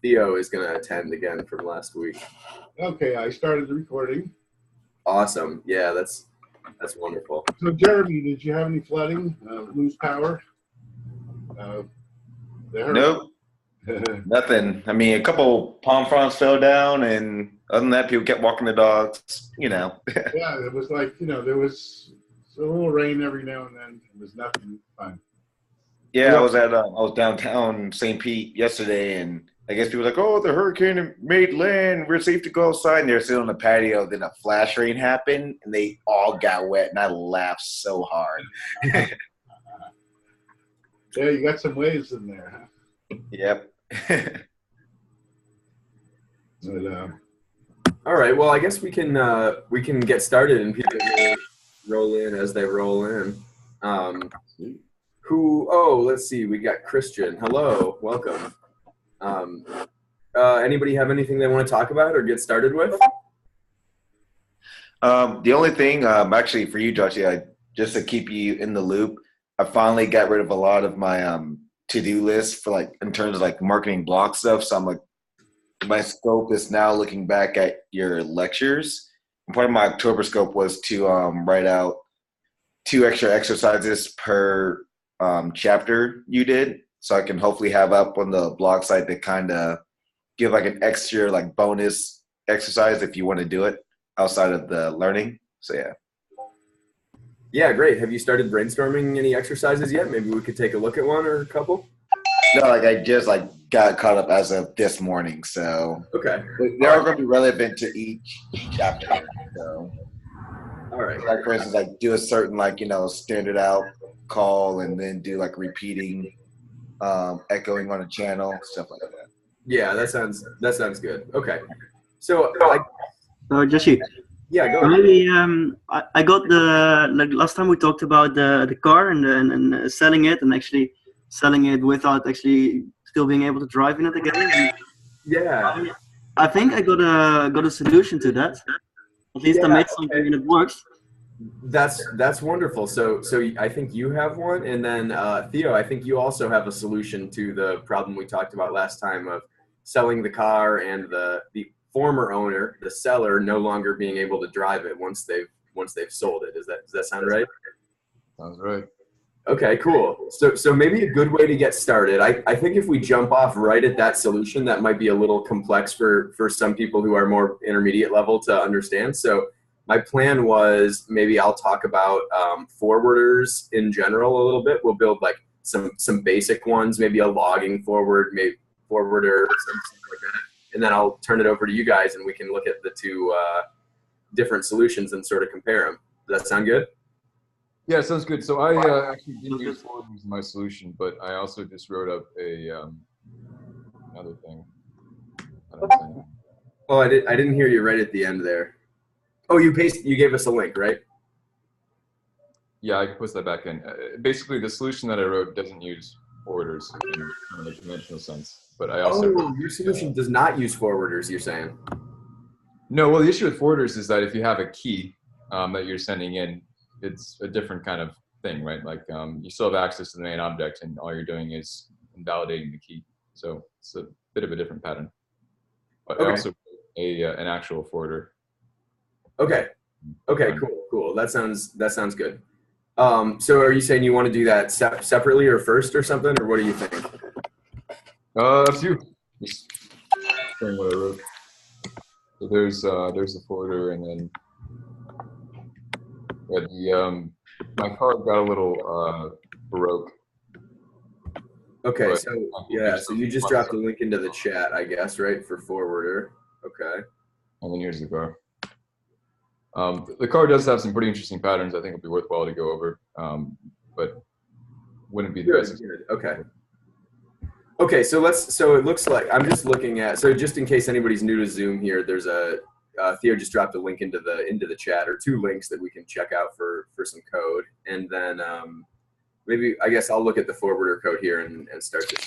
Theo is going to attend again from last week. Okay, I started the recording. Awesome. Yeah, that's wonderful. So, Jeremy, did you have any flooding, lose power? There? Nope, nothing. I mean, a couple palm fronds fell down, and other than that, people kept walking the dogs. Yeah, it was like, there was a little rain every now and then. It was nothing fun. Yeah, I was downtown St. Pete yesterday, and I guess people were like, "Oh, the hurricane made land. We're safe to go outside." And they're sitting on the patio. Then a flash rain happened, and they all got wet, and I laughed so hard. Yeah, you got some waves in there, huh? Yep. All right. Well, I guess we can get started, and people will roll in as they roll in. Let's see. We got Christian. Hello. Welcome. Anybody have anything they want to talk about or get started with? The only thing, actually, for you, Joshy, just to keep you in the loop, I finally got rid of a lot of my to-do list for in terms of marketing blog stuff. So I'm like, my scope is now looking back at your lectures. And part of my October scope was to write out 2 extra exercises per chapter you did, so I can hopefully have up on the blog site to kind of give an extra bonus exercise if you want to do it outside of the learning. So yeah. Yeah, great. Have you started brainstorming any exercises yet? Maybe we could take a look at one or a couple. No, I just got caught up as of this morning, so okay. They are going to be relevant to each chapter. So, all right. For instance, do a certain standard out call, and then do repeating, echoing on a channel, stuff like that. Yeah, that sounds good. Okay. So, Joshy. Yeah, go ahead. Maybe I got the last time we talked about the car and selling it, and actually selling it without actually still being able to drive in it again. Yeah. I think I got a solution to that. At least I made something and it works. That's wonderful. So I think you have one, and then Theo, I think you also have a solution to the problem we talked about last time of selling the car and the former owner, the seller, no longer being able to drive it once they've sold it. Does that sound right? Sounds right. Okay, cool. So maybe a good way to get started. I think if we jump off right at that solution, that might be a little complex for some people who are more intermediate level to understand. So my plan was maybe I'll talk about forwarders in general a little bit. We'll build some basic ones, maybe a logging forwarder, something like that. And then I'll turn it over to you guys, and we can look at the 2 different solutions and sort of compare them. Does that sound good? Yeah, sounds good. So I actually didn't use forwarders as my solution, but I also just wrote up another thing. Oh, I didn't hear you right at the end there. Oh, you gave us a link, right? Yeah, I can post that back in. Basically, the solution that I wrote doesn't use forwarders in the conventional sense. But I also your solution does not use forwarders, you're saying? No, well, the issue with forwarders is that if you have a key that you're sending in, it's a different kind of thing, right? You still have access to the main object, and all you're doing is invalidating the key. So it's a bit of a different pattern. But I also an actual forwarder. Okay. Okay. Cool. That sounds good. So are you saying you want to do that separately or first or something, or what do you think? That's you. Just saying what I wrote. So there's the forwarder, and then my card got a little baroque. Okay, so you just dropped a link into the chat, I guess, right, for forwarder. Okay. And then here's the car. The car does have some pretty interesting patterns. I think it'll be worthwhile to go over, but wouldn't be the best. Good. Okay. Okay, so it looks like I'm just looking at, so just in case anybody's new to Zoom here, there's Theo just dropped a link into the chat, or 2 links that we can check out for some code, and then maybe I guess I'll look at the forwarder code here and start this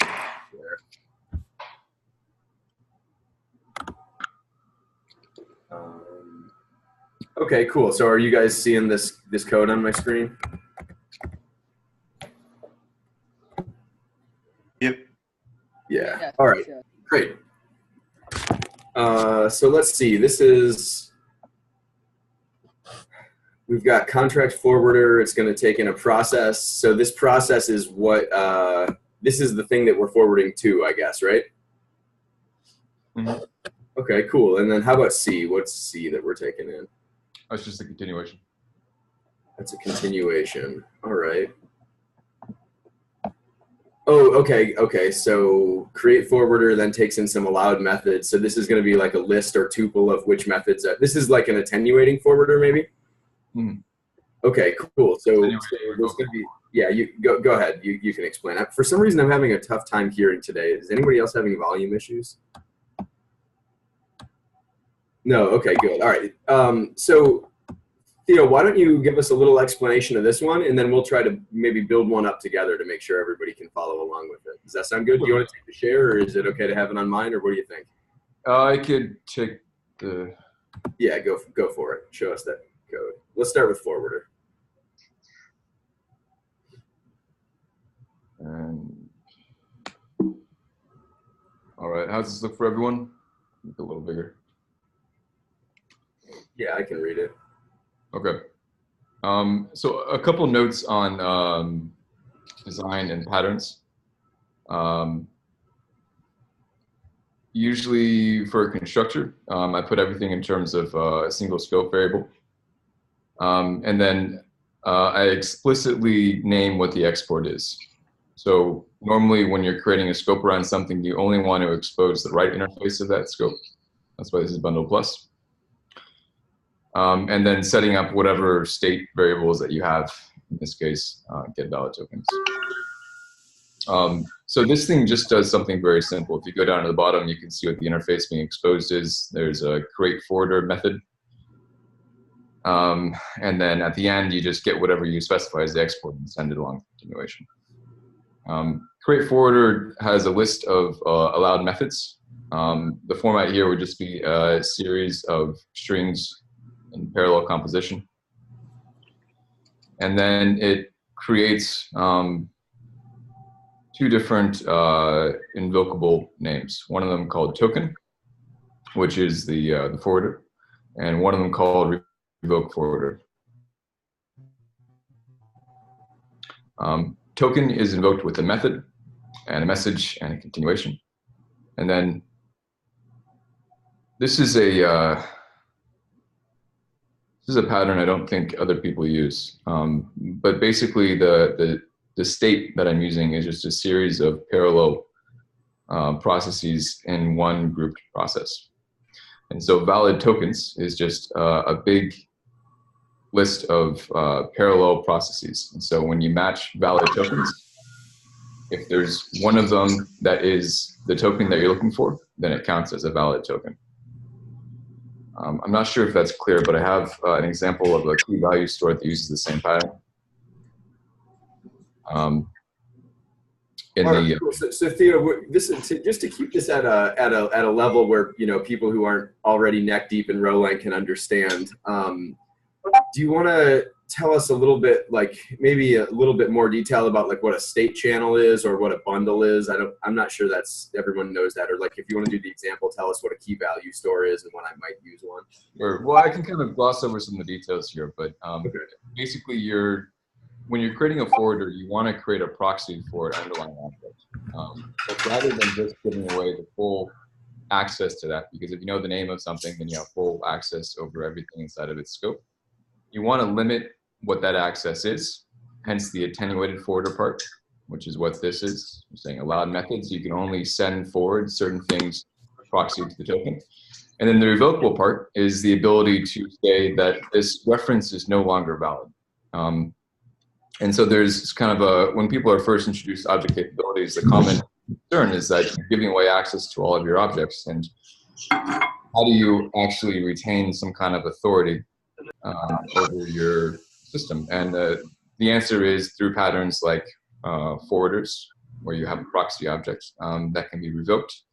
there. Okay, cool. So are you guys seeing this code on my screen? Yep. Yeah. All right. Great. So let's see. We've got contract forwarder. It's going to take in a process. So this process is what, this is the thing that we're forwarding to, I guess, right? Mm-hmm. Okay, cool. And then how about C? What's C that we're taking in? That's just a continuation. That's a continuation. All right. Oh, okay. Okay. So create forwarder then takes in some allowed methods. So this is going to be like a list or tuple of which methods. This is like an attenuating forwarder, maybe? Mm-hmm. Okay, cool. So Anyway, there's going to be, yeah, you go ahead. You can explain. For some reason, I'm having a tough time hearing today. Is anybody else having volume issues? No. Okay, good. All right. So Theo, why don't you give us a little explanation of this one, and then we'll try to maybe build one up together to make sure everybody can follow along with it. Does that sound good? Do you want to take the share, or is it okay to have it on mine, or what do you think? I could take the... Yeah, go for it. Show us that code. Let's start with forwarder. And all right, how's this look for everyone? Make it a little bigger. Yeah, I can read it. Okay. So a couple notes on design and patterns. Usually for a constructor, I put everything in terms of a single scope variable. And then I explicitly name what the export is. So normally when you're creating a scope around something, you only want to expose the right interface of that scope. That's why this is bundle plus. And then setting up whatever state variables that you have, in this case, get valid tokens. So this thing just does something very simple. If you go down to the bottom, you can see what the interface being exposed is. There's a create forwarder method. And then at the end, you just get whatever you specify as the export and send it along continuation. Create forwarder has a list of allowed methods. The format here would just be a series of strings in parallel composition. And then it creates two different invocable names. One of them called token, which is the forwarder, and one of them called revoke forwarder. Token is invoked with a method and a message and a continuation. And then this is a pattern I don't think other people use. But basically the state that I'm using is just a series of parallel processes in one grouped process. And so valid tokens is just a big list of parallel processes. And so when you match valid tokens, if there's one of them that is the token that you're looking for, then it counts as a valid token. I'm not sure if that's clear, but I have an example of a key value store that uses the same pattern. So Theo, this is just to keep this at a level where people who aren't already neck deep in RHOlang can understand. Do you want to tell us a little bit, like maybe a little bit more detail about like what a state channel is or what a bundle is? I'm not sure that's everyone knows that. Or like if you want to do the example, tell us what a key value store is and when I might use one. Sure. Well, I can kind of gloss over some of the details here, but okay. Basically when you're creating a forwarder, you want to create a proxy for an underlying object. But rather than just giving away the full access to that, because if you know the name of something, then you have full access over everything inside of its scope. You want to limit what that access is, hence the attenuated forwarder part, which is what this is. I'm saying allowed methods, you can only send forward certain things proxy to the token. And then the revocable part is the ability to say that this reference is no longer valid. And so there's kind of when people are first introduced to object capabilities, the common concern is that you're giving away access to all of your objects. And how do you actually retain some kind of authority over your system? And the answer is through patterns like forwarders, where you have a proxy object that can be revoked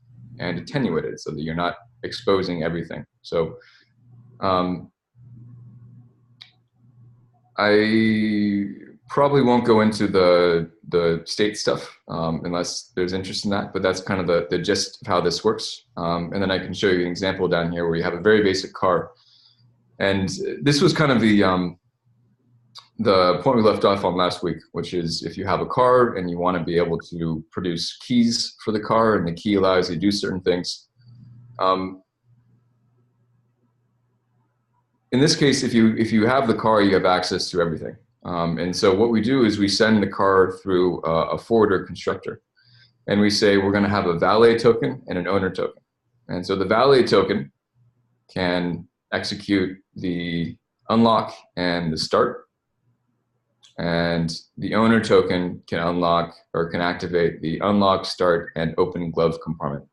and attenuated so that you're not exposing everything. So I probably won't go into the state stuff unless there's interest in that, but that's kind of the gist of how this works. And then I can show you an example down here where you have a very basic car. And this was kind of the point we left off on last week, which is if you have a car and you want to be able to produce keys for the car, and the key allows you to do certain things. In this case, if you have the car, you have access to everything. And so what we do is we send the car through a forwarder constructor. And we say we're going to have a valet token and an owner token. And so the valet token can execute the unlock and the start. And the owner token can unlock or can activate the unlock, start, and open glove compartment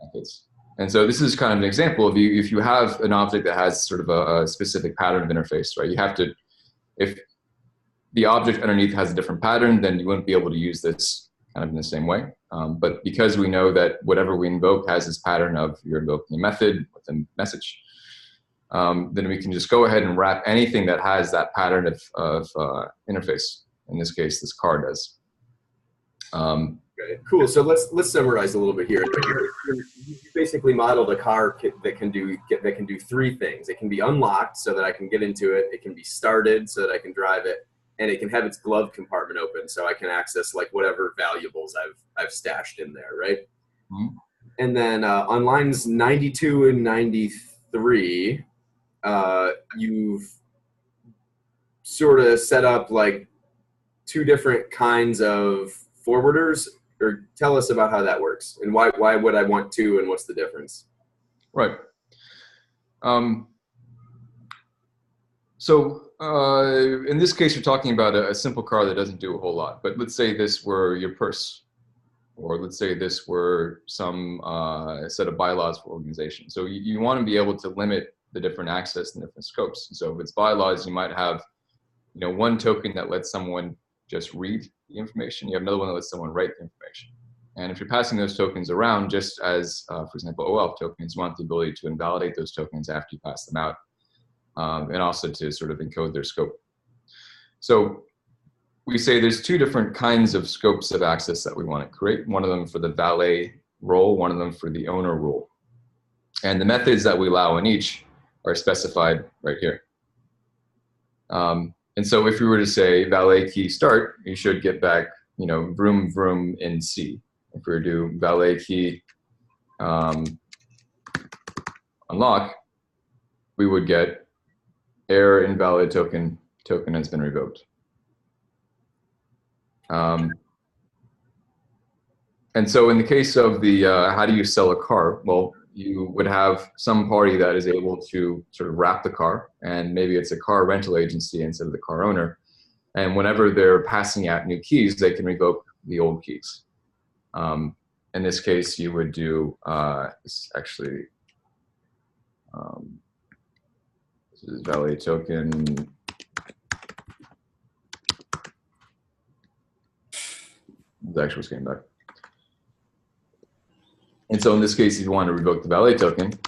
methods. And so this is kind of an example of if you have an object that has sort of a specific pattern of interface, right? You have to, if the object underneath has a different pattern, then you wouldn't be able to use this kind of in the same way. But because we know that whatever we invoke has this pattern of you're invoking a method with a message, then we can just go ahead and wrap anything that has that pattern of interface. In this case, this car does. Okay, cool. So let's summarize a little bit here. You basically modeled a car that can do three things. It can be unlocked so that I can get into it. It can be started so that I can drive it, and it can have its glove compartment open so I can access like whatever valuables I've stashed in there, right? Mm-hmm. And then on lines 92 and 93, you've sort of set up like two different kinds of forwarders. Or tell us about how that works and why would I want two and what's the difference? Right. So in this case, you're talking about a simple car that doesn't do a whole lot. But let's say this were your purse, or let's say this were some set of bylaws for organization. So you want to be able to limit the different access and different scopes. So if it's bylaws, you might have, one token that lets someone just read the information. You have another one that lets someone write the information. And if you're passing those tokens around, just as, for example, OAuth tokens, you want the ability to invalidate those tokens after you pass them out, and also to sort of encode their scope. So we say there's two different kinds of scopes of access that we want to create. One of them for the valet role, one of them for the owner role. And the methods that we allow in each are specified right here. And so if we were to say valet key start, you should get back, vroom, vroom in C. If we were to do valet key unlock, we would get error invalid token has been revoked. And so in the case of the how do you sell a car? Well, you would have some party that is able to sort of wrap the car, and maybe it's a car rental agency instead of the car owner. And whenever they're passing out new keys, they can revoke the old keys. In this case, you would do, this actually, this is valet token. This actually what's getting back. And so in this case, if you want to revoke the valet token,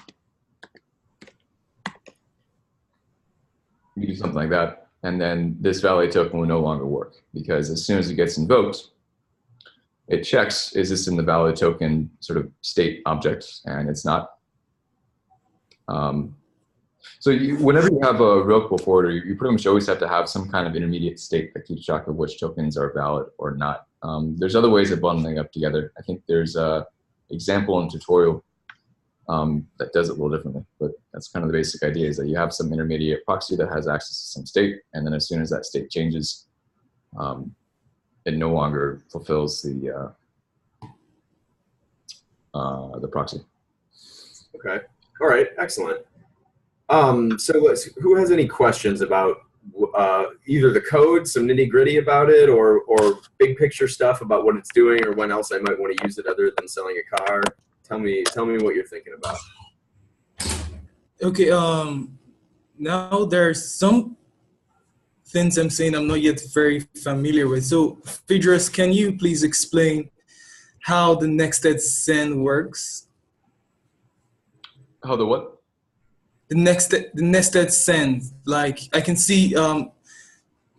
you do something like that. And then this valet token will no longer work, because as soon as it gets invoked, it checks, is this in the valid token sort of state object? And it's not. So whenever you have a revocable forwarder, you pretty much always have to have some kind of intermediate state that keeps track of which tokens are valid or not. There's other ways of bundling up together. I think there's a example and tutorial that does it a little differently, but that's kind of the basic idea, is that you have some intermediate proxy that has access to some state, and then as soon as that state changes, it no longer fulfills the proxy. Okay. All right. Excellent. So who has any questions about either the code, some nitty gritty about it, or big picture stuff about what it's doing, or when else I might want to use it other than selling a car? Tell me what you're thinking about. Okay. Now there's some things I'm saying I'm not yet very familiar with. So Phaedrus, can you please explain how the nested send works? How the what? The nested send. Like I can see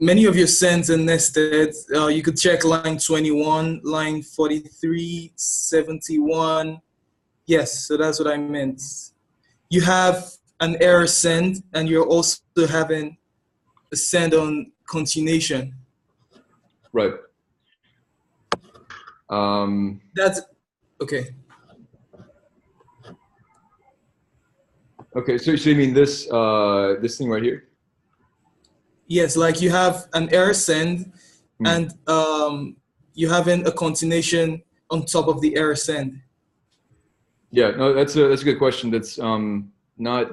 many of your sends are nested. You could check line 21, line 43, 71. Yes, so that's what I meant. You have an error send, and you're also having a send on continuation. Right. That's okay. Okay, so you mean this this thing right here? Yes, like you have an error send, and you having a continuation on top of the error send. Yeah, no, that's a good question. That's not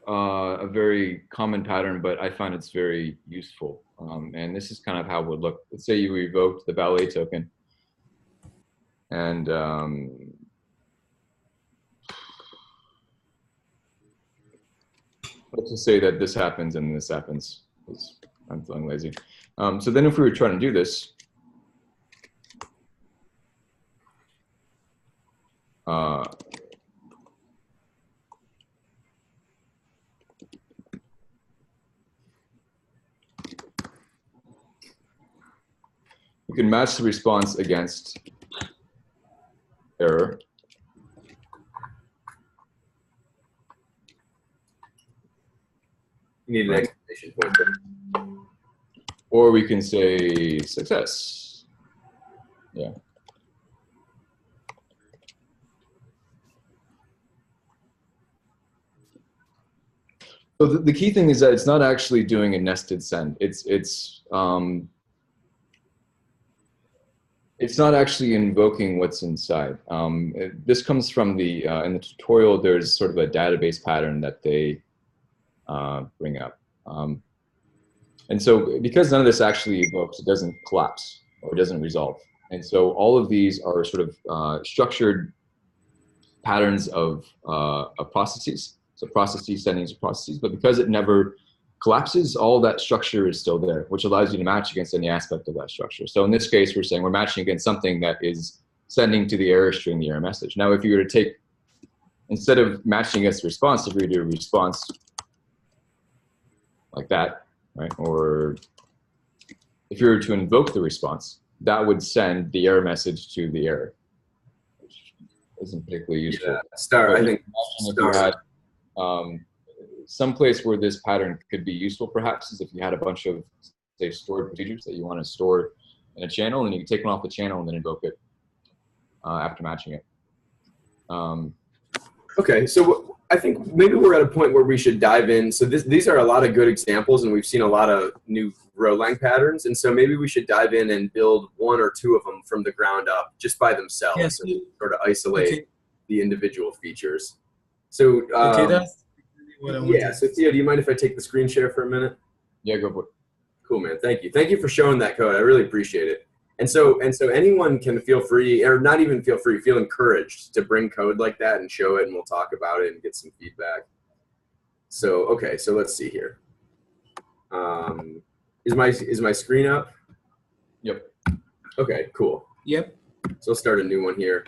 a very common pattern, but I find it's very useful. And this is kind of how it would look. Let's say you revoked the valet token, and let's just say that this happens and this happens. I'm feeling lazy. So then if we were trying to do this, we can match the response against error. You need an exclamation point there. Or we can say success. Yeah. So the key thing is that it's not actually doing a nested send. It's not actually invoking what's inside. This comes from the in the tutorial. There's sort of a database pattern that they bring up. And so because none of this actually evokes, it doesn't collapse or it doesn't resolve. And so all of these are sort of structured patterns of processes. So processes, settings, processes, but because it never collapses, all that structure is still there, which allows you to match against any aspect of that structure. So in this case, we're saying we're matching against something that is sending to the error string the error message. Now, if you were to take, instead of matching against the response, if you were to do a response like that, right? Or if you were to invoke the response, that would send the error message to the error, which isn't particularly useful. Yeah, star, I think. If you had some place where this pattern could be useful, perhaps, is if you had a bunch of, say, stored procedures that you want to store in a channel, and you can take one off the channel and then invoke it after matching it. Okay, so I think maybe we're at a point where we should dive in. So these are a lot of good examples, and we've seen a lot of new RHOlang patterns, and so maybe we should dive in and build one or two of them from the ground up, just by themselves, Yes. and sort of isolate Okay. the individual features. So Okay, that's what I wanted. yeah. So Theo, do you mind if I take the screen share for a minute? Yeah, go for it. Cool, man. Thank you. Thank you for showing that code. I really appreciate it. And so anyone can feel free, or not even feel free, feel encouraged to bring code like that and show it, and we'll talk about it and get some feedback. So, okay, so let's see here. Is my screen up? Yep. Okay, cool. Yep. So I'll start a new one here.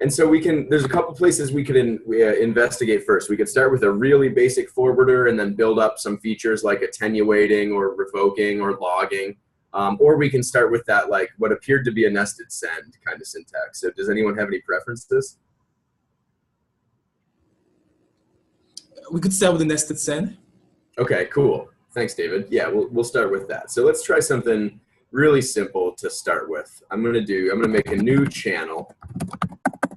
And so there's a couple places we could investigate first. We could start with a really basic forwarder and then build up some features like attenuating or revoking or logging. Or we can start with that, like what appeared to be a nested send kind of syntax. So does anyone have any preferences? We could start with the nested send. Okay, cool. Thanks, David. Yeah, we'll start with that. So let's try something really simple to start with. I'm gonna make a new channel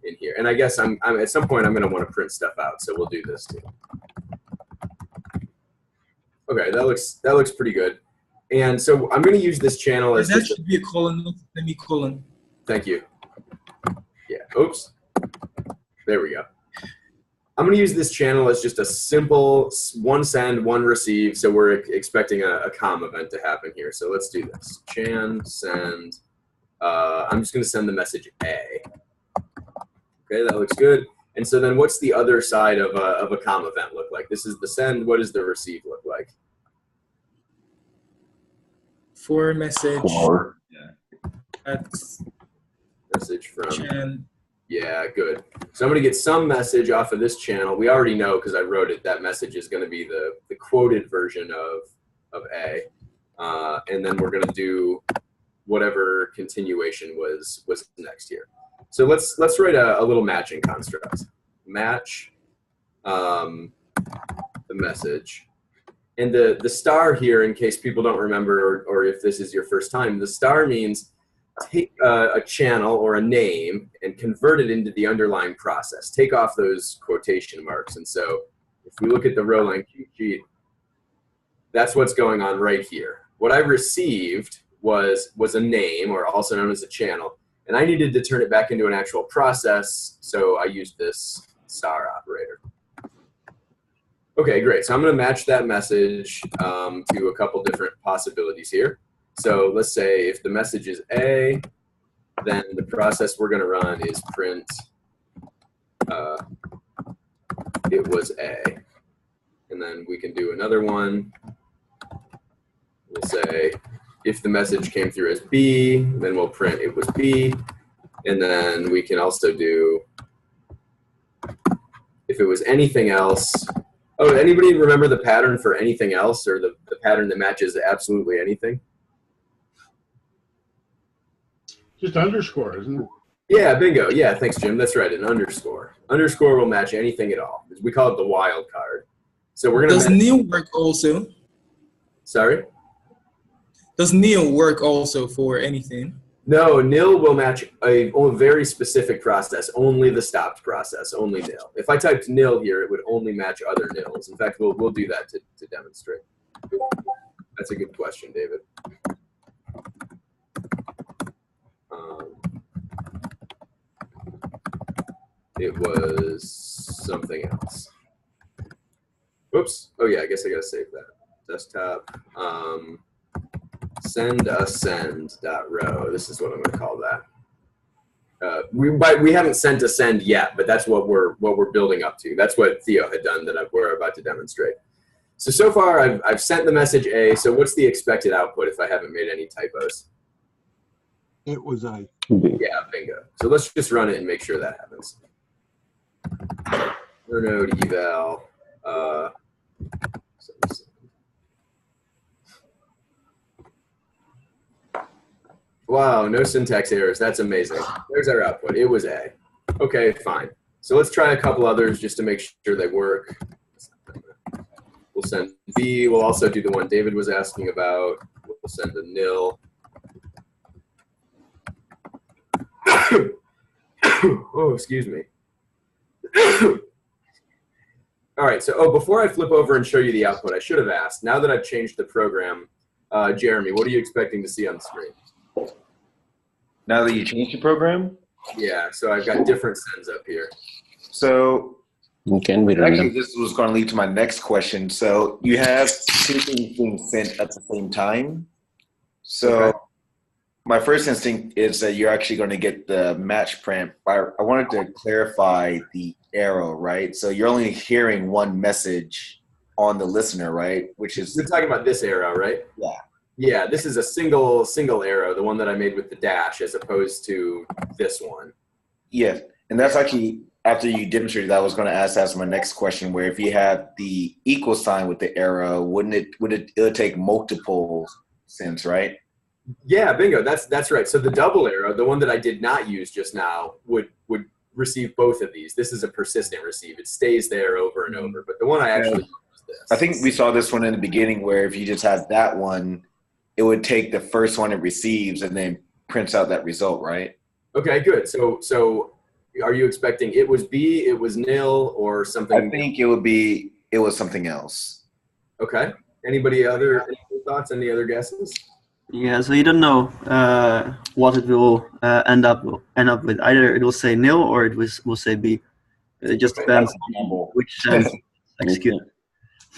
in here, and I guess I'm at some point I'm gonna want to print stuff out. So we'll do this too. Okay, that looks pretty good. And so I'm going to use this channel as that should be a colon, not a semicolon. Thank you. Yeah. Oops. There we go. I'm going to use this channel as just a simple one send, one receive. So we're expecting a COM event to happen here. So let's do this. Chan send. I'm just going to send the message A. Okay, that looks good. And so then what's the other side of a COM event look like? This is the send. What does the receive look like? For message. Or At Message from. Chan. Yeah, good. So I'm going to get some message off of this channel. We already know because I wrote it. That message is going to be the quoted version of A. and then we're going to do whatever continuation was next here. So let's write a little matching construct. Match the message. And the star here, in case people don't remember, or if this is your first time, the star means take a channel or a name and convert it into the underlying process. Take off those quotation marks. And so if we look at the RHOlang cheat sheet, that's what's going on right here. What I received was a name, or also known as a channel, and I needed to turn it back into an actual process, so I used this star operator. Okay, great. So I'm going to match that message to a couple different possibilities here. So let's say if the message is A, then the process we're going to run is print it was A. And then we can do another one. We'll say if the message came through as B, then we'll print it was B. And then we can also do if it was anything else. Oh, anybody remember the pattern for anything else, or the pattern that matches absolutely anything? Just underscore, isn't it? Yeah, bingo. Yeah, thanks, Jim. That's right, an underscore. Underscore will match anything at all. We call it the wild card. So we're gonna. Does nil work also? Sorry? Does nil work also for anything? No, nil will match a very specific process, only the stopped process, only nil. If I typed nil here, it would only match other nils. In fact, we'll do that to demonstrate. That's a good question, David. It was something else. Whoops. Oh yeah, I guess I gotta save that. Desktop. Send a send.row. This is what I'm gonna call that. We haven't sent a send yet, but that's what we're building up to. That's what Theo had done that we're about to demonstrate. So far I've sent the message A. So what's the expected output if I haven't made any typos? It was a. Yeah, bingo. So let's just run it and make sure that happens. Node eval. Wow, no syntax errors. That's amazing. There's our output. It was A. Okay, fine. So let's try a couple others just to make sure they work. We'll send B. We'll also do the one David was asking about. We'll send a nil. Oh, excuse me. All right, so before I flip over and show you the output, I should have asked, now that I've changed the program, Jeremy, what are you expecting to see on the screen? Now that you changed the program? Yeah, so I've got different sends up here. So Can be actually, random. this was going to lead to my next question. So you have two things being sent at the same time. So Okay. my first instinct is that you're actually going to get the match print. I wanted to clarify the arrow, right? So you're only hearing one message on the listener, right? Which is You're talking about this arrow, right? Yeah. Yeah, this is a single arrow, the one that I made with the dash, as opposed to this one. yeah, and that's actually after you demonstrated that. I was going to ask that's my next question. Where if you had the equal sign with the arrow, would it take multiple sends, right? Yeah, bingo. That's right. So the double arrow, the one that I did not use just now, would receive both of these. This is a persistent receive. It stays there over and over. But the one I actually used is this. I think we saw this one in the beginning where if you just had that one, it would take the first one it receives and then prints out that result, right? Okay, good. So are you expecting it was B, it was nil, or something? I think it was something else. Okay. Any other thoughts? Any other guesses? Yeah, so you don't know what it will end up with. Either it will say nil or it will say B. It just depends on which sense executed.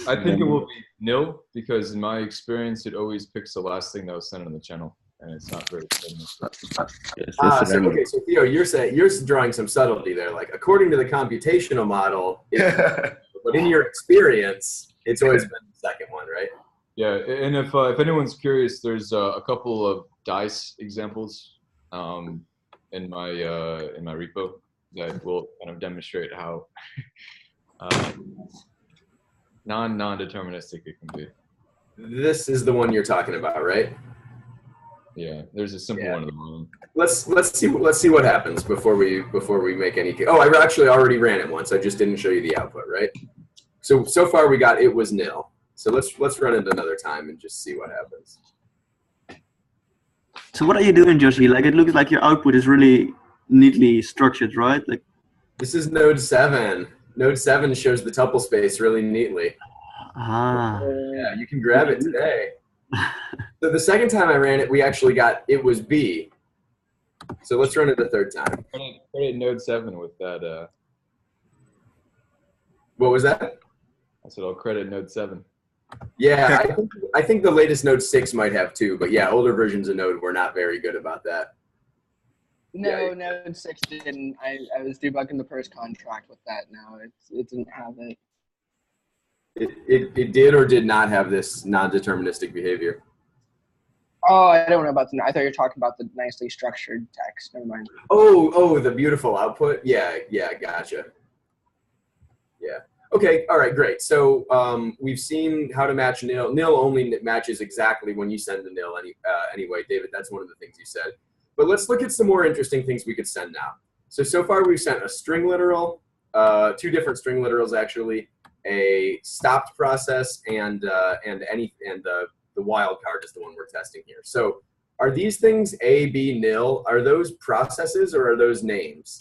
I think it will be nil because in my experience, it always picks the last thing that was sent on the channel, and it's not very Yes, So Theo, you're drawing some subtlety there. Like according to the computational model, but in your experience, it's always been the second one, right? Yeah, and if anyone's curious, there's a couple of dice examples in my repo that will kind of demonstrate how non-deterministic it can be. This is the one you're talking about, right? Yeah, there's a simple one at the moment. Let's see what happens before we make any. Oh, I actually already ran it once. I just didn't show you the output, right? So far we got it was nil. So let's run it another time and just see what happens. So what are you doing, Joshy? Like, it looks like your output is really neatly structured, right? Like, this is node 7. Node 7 shows the tuple space really neatly. Yeah, you can grab it today. So the second time I ran it, we actually got it was B. So let's run it a third time. Credit node 7 with that. What was that? I said I'll credit node 7. Yeah, I think the latest Node 6 might have too, but yeah, older versions of Node were not very good about that. No, Node 6 didn't. I was debugging the first contract with that now. It didn't have it. It did or did not have this non-deterministic behavior. Oh, I don't know about the. I thought you were talking about the nicely structured text. Never mind. Oh, the beautiful output. Yeah, gotcha. Yeah. Okay. All right. Great. So we've seen how to match nil. Nil only matches exactly when you send the nil. Anyway, David, that's one of the things you said. But let's look at some more interesting things we could send now. So far we've sent a string literal, 2 different string literals actually, a stopped process, and the wild card is the one we're testing here. So are these things A, B, nil? Are those processes or are those names?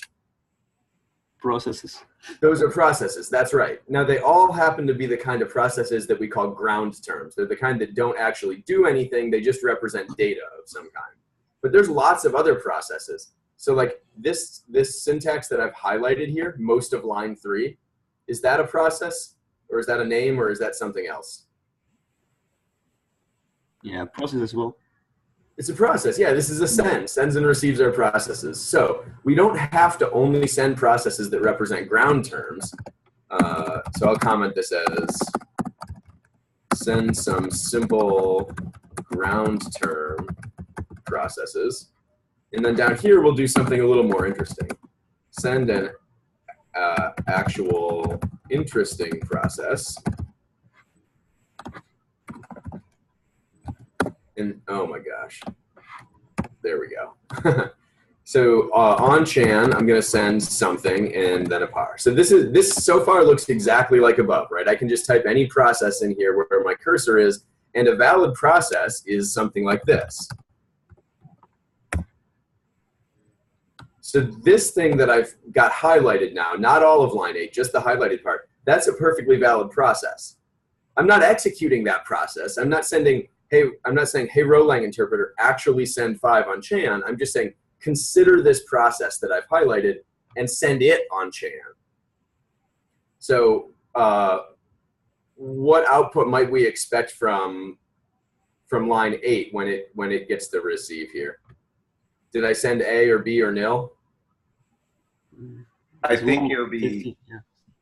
processes. Those are processes. That's right. Now, they all happen to be the kind of processes that we call ground terms. They're the kind that don't actually do anything. They just represent data of some kind. But there's lots of other processes. So like this syntax that I've highlighted here, most of line 3, is that a process or is that a name or is that something else? Yeah, process as well. It's a process. Yeah, this is a send. Sends and receives are processes. So we don't have to only send processes that represent ground terms. So I'll comment this as send some simple ground term processes. And then down here, we'll do something a little more interesting. Send an actual interesting process. And oh my gosh, there we go. So on Chan, I'm going to send something and then a par. So this so far looks exactly like above, right? I can just type any process in here where my cursor is, and a valid process is something like this. So this thing that I've got highlighted now, not all of line 8, just the highlighted part, that's a perfectly valid process. I'm not executing that process. I'm not saying, hey, RHOlang interpreter, actually send 5 on Chan. I'm just saying, consider this process that I've highlighted and send it on Chan. So what output might we expect from line 8 when it gets the receive here? Did I send A or B or nil? I think it would be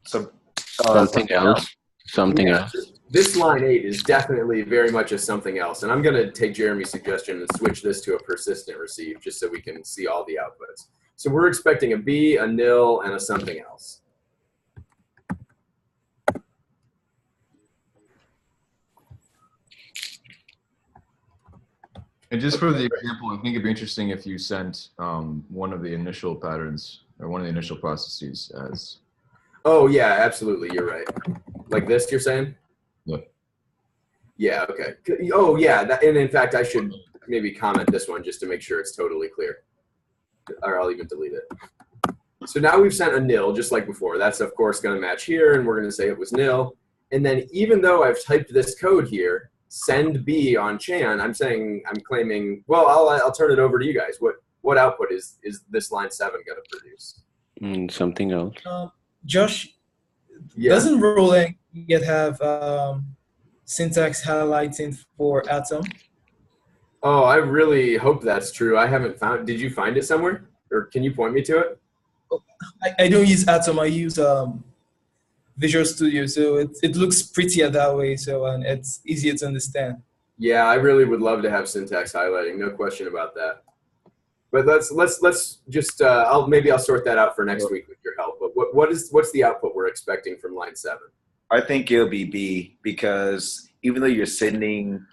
something else. Something else. This line 8 is definitely very much a something else. And I'm going to take Jeremy's suggestion and switch this to a persistent receive just so we can see all the outputs. So we're expecting a B, a nil, and a something else. And just for the example, I think it'd be interesting if you sent one of the initial patterns or one of the initial processes as. Oh, yeah, absolutely. You're right. Like this, you're saying? Yeah. Yeah, okay. Oh, yeah. And in fact, I should maybe comment this one just to make sure it's totally clear. Or I'll even delete it. So now we've sent a nil, just like before. That's, of course, going to match here, and we're going to say it was nil. And then even though I've typed this code here, send B on Chan, I'm claiming, well, I'll turn it over to you guys. What output is this line 7 going to produce? Something else. Josh, Yeah. doesn't RHOlang yet have syntax highlighting for atom? Oh, I really hope that's true. I haven't found. Did you find it somewhere, or can you point me to it? I don't use atom. I use Visual Studio, so it looks prettier that way. So and it's easier to understand. Yeah, I really would love to have syntax highlighting. No question about that. But let's just I'll sort that out for next week with your help. But what's the output we're expecting from line 7? I think it'll be B because even though you're sending,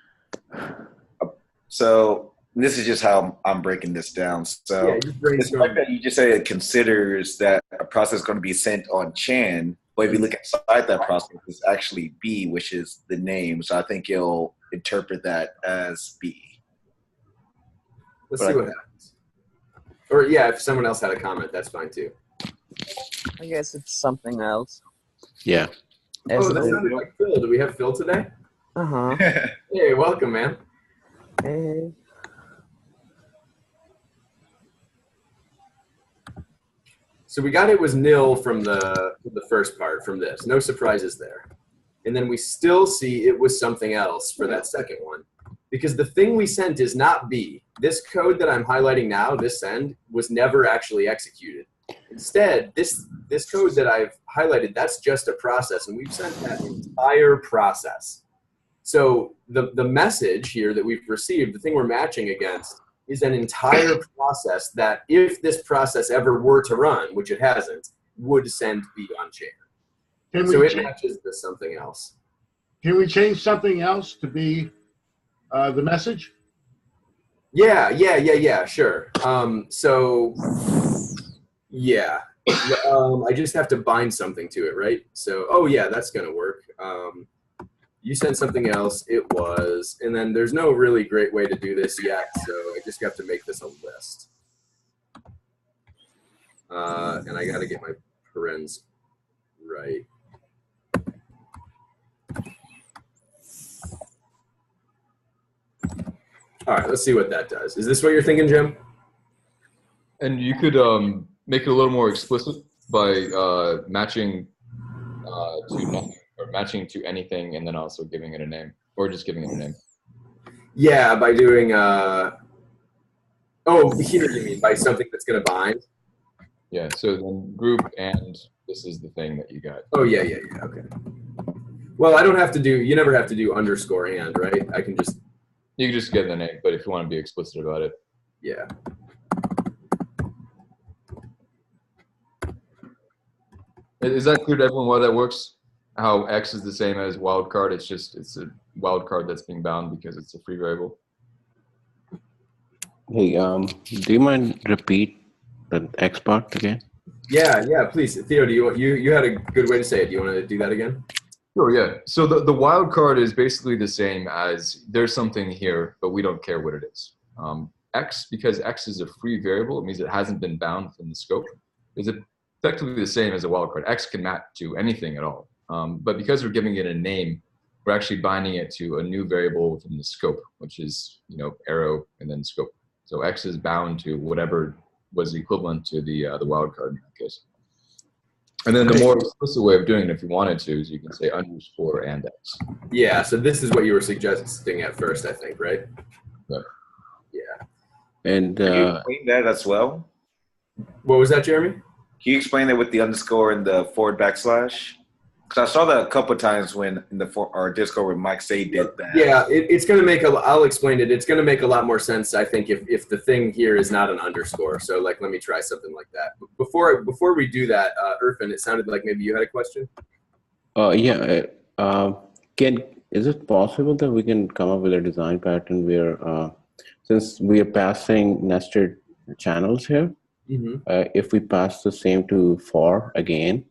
so this is just how I'm breaking this down. So Yeah, just brainstorm. it's like that you just say it considers that a process is going to be sent on Chan, but if you look inside that process, it's actually B, which is the name. So I think you'll interpret that as B. Let's see what happens. Or yeah, if someone else had a comment, that's fine too. I guess it's something else. Yeah. Oh, that sounded like Phil. Do we have Phil today? Uh-huh. Hey, welcome, man. Hey. So we got it was nil from the first part, from this. No surprises there. And then we still see it was something else for that second one. Because the thing we sent is not B. This code that I'm highlighting now, this send, was never actually executed. Instead, this code that I've highlighted, that's just a process, and we've sent that entire process. So the message here that we've received, the thing we're matching against, is an entire process that if this process ever were to run, which it hasn't, would send B on chain. So it matches to something else. Can we change something else to be the message? Yeah, sure. So, yeah. I just have to bind something to it, right? So, oh yeah, that's gonna work. You sent something else, it was, and then there's no really great way to do this yet, so I just have to make this a list. And I gotta get my parens right. All right, let's see what that does. Is this what you're thinking, Jim? And you could make it a little more explicit by matching to nothing, or matching to anything, and then also giving it a name, or just giving it a name. Yeah, by doing oh, here you mean by something that's going to bind? Yeah, so then group, and this is the thing that you got. Oh, yeah, okay. Well, I don't have to do, you never have to do underscore and, right? I can just. You can just get the name, but if you want to be explicit about it. Yeah. Is that clear to everyone why that works? How X is the same as wildcard, it's a wildcard that's being bound because it's a free variable. Hey, do you mind repeat the X part again? Yeah, please. Theo, you had a good way to say it. Do you want to do that again? Sure, yeah. So the wild card is basically the same as there's something here, but we don't care what it is. X, because X is a free variable, it means it hasn't been bound within the scope, is effectively the same as a wildcard. X can map to anything at all. But because we're giving it a name, we're actually binding it to a new variable within the scope, which is, arrow and then scope. So X is bound to whatever was equivalent to the wildcard in that case. And then the more explicit way of doing it, if you wanted to, is you can say underscore and X. Yeah, so this is what you were suggesting at first, I think, right? Right. Yeah. And Can you explain that as well? What was that, Jeremy? Can you explain that with the underscore and the forward backslash? Because I saw that a couple of times when in our Discord when Mike Say did that. Yeah, it's going to make I'll explain it. It's going to make a lot more sense, I think, if the thing here is not an underscore. So, let me try something like that. Before we do that, Irfan, it sounded like maybe you had a question. Yeah. Is it possible that we can come up with a design pattern where, since we are passing nested channels here, if we pass the same to for again,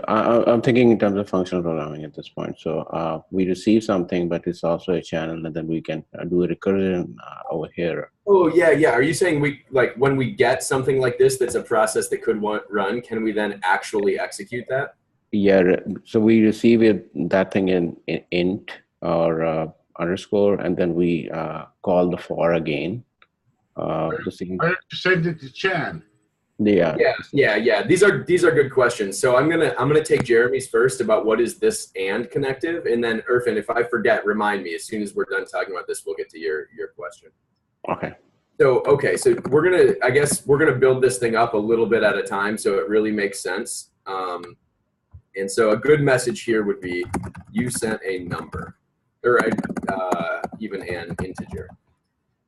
I'm thinking in terms of functional programming at this point. So we receive something, but it's also a channel, and then we can do a recursion over here. Oh, yeah. Are you saying when we get something like this that's a process that could run, can we then actually execute that? Yeah, so we receive that thing in int or underscore, and then we call the for again. Send it to Chan. Yeah. These are good questions. So I'm gonna take Jeremy's first about what is this and connective, and then Irfan, if I forget, remind me as soon as we're done talking about this. We'll get to your question. Okay. So I guess we're gonna build this thing up a little bit at a time so it really makes sense. And so a good message here would be you sent a number, or even an integer.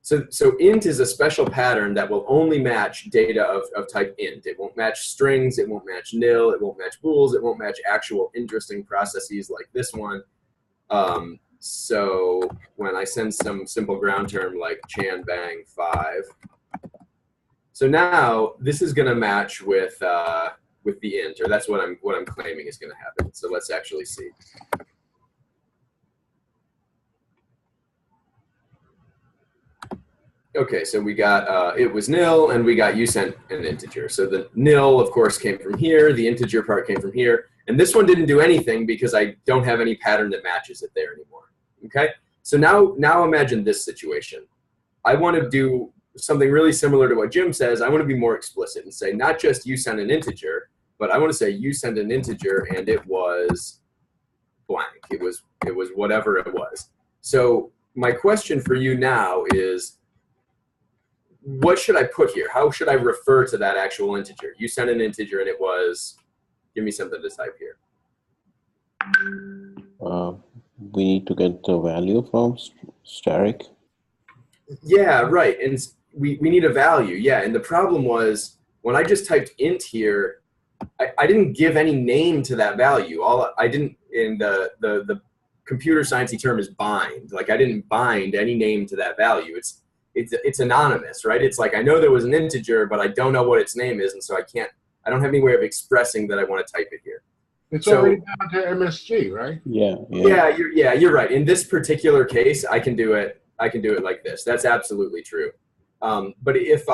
So int is a special pattern that will only match data of type int. It won't match strings, it won't match nil, it won't match bools, it won't match actual interesting processes like this one. So when I send some simple ground term like chan bang 5, so now this is going to match with the int, or that's what I'm claiming is going to happen. So let's actually see. Okay, so we got it was nil, and we got you sent an integer. So the nil, of course, came from here. The integer part came from here. And this one didn't do anything because I don't have any pattern that matches it there anymore. Okay, so now imagine this situation. I want to do something really similar to what Jim says. I want to be more explicit and say not just you send an integer, but I want to say you send an integer and it was blank. It was whatever it was. So my question for you now is, what should I put here? How should I refer to that actual integer? You sent an integer and it was, give me something to type here. We need to get the value from static. Yeah, right. And we need a value. Yeah, and the problem was when I just typed int here, I didn't give any name to that value. I didn't, in the computer sciencey term is bind. Like I didn't bind any name to that value. It's anonymous, right? It's like I know there was an integer, but I don't know what its name is, and so I don't have any way of expressing that I want to type it here. It's already down to MSG, right? Yeah, you're right. In this particular case, I can do it like this. That's absolutely true. But what if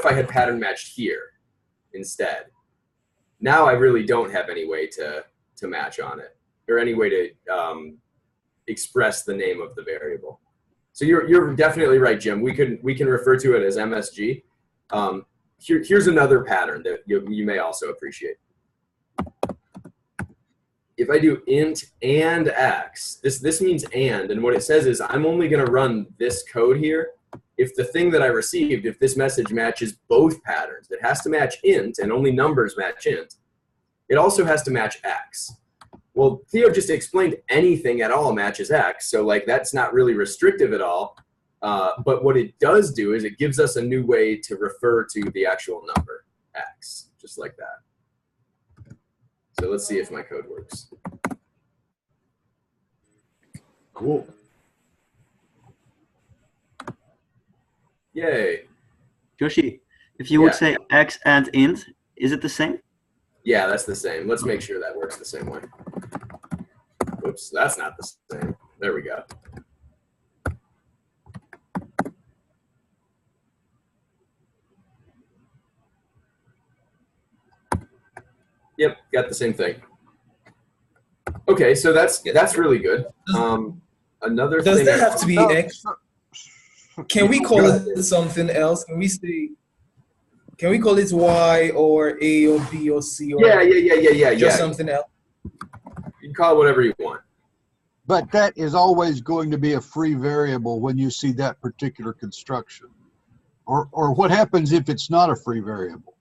I had pattern matched here instead? Now I really don't have any way to match on it, or any way to express the name of the variable. So you're definitely right, Jim. We can refer to it as MSG. Here's another pattern that you may also appreciate. If I do int and x, this means and what it says is I'm only going to run this code here if the thing that I received, if this message matches both patterns. It has to match int, and only numbers match int. It also has to match x. Well, Theo just explained anything at all matches x, so like that's not really restrictive at all. But what it does do is it gives us a new way to refer to the actual number, x, just like that. So let's see if my code works. Cool. Yay. Joshy, if you would say x and int, is it the same? Yeah, that's the same. Let's make sure that works the same way. Oops, that's not the same. There we go. Yep, got the same thing. Okay, so that's really good. Another Does thing. that have to be X? Can we call it something else? Can we call it Y or A or B or C or just something else? You can call it whatever you want. But that is always going to be a free variable when you see that particular construction. Or what happens if it's not a free variable?